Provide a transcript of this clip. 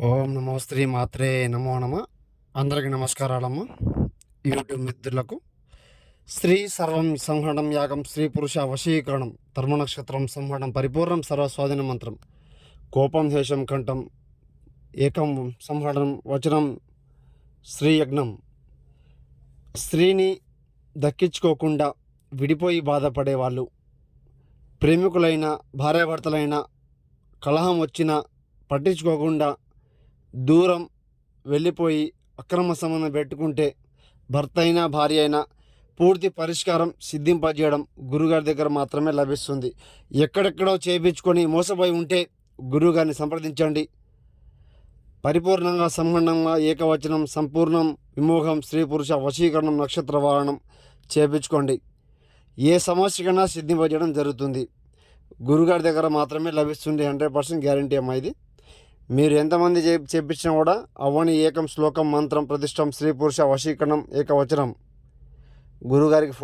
ఓం నమో శ్రీ మాత్రే నమో నమ. అందరికి నమస్కారాలమ్మ. యూట్యూబ్ మిత్రులకు స్త్రీ సర్వం సంహరణం యాగం స్త్రీ పురుష వశీకరణం ధర్మ నక్షత్రం సంహరణం పరిపూర్ణం సర్వస్వాధీన మంత్రం కోపం హేషం కంఠం ఏకం సంహరణం వచనం స్త్రీ యజ్ఞం. స్త్రీని దక్కించుకోకుండా విడిపోయి బాధపడేవాళ్ళు, ప్రేమికులైన భార్యాభర్తలైన కలహం వచ్చినా పట్టించుకోకుండా దూరం వెళ్ళిపోయి అక్రమ సంబంధం పెట్టుకుంటే భర్త అయినా భార్య అయినా పూర్తి పరిష్కారం సిద్ధింపజేయడం గురుగారి దగ్గర మాత్రమే లభిస్తుంది. ఎక్కడెక్కడో చేయించుకొని మోసపోయి ఉంటే గురుగారిని సంప్రదించండి. పరిపూర్ణంగా సంపన్నంగా ఏకవచనం సంపూర్ణం విమోహం స్త్రీ పురుష వశీకరణం నక్షత్ర వారణం చేయించుకోండి. ఏ సమస్యకైనా సిద్ధింపజేయడం జరుగుతుంది. గురుగారి దగ్గర మాత్రమే లభిస్తుంది. 100% గ్యారంటీ అమ్మా. ఇది మీరు ఎంతమంది చేపించినా కూడా అవ్వని ఏకం శ్లోకం మంత్రం ప్రతిష్టం స్త్రీ పురుష వశీకరణం ఏకవచనం. గురుగారికి ఫోన్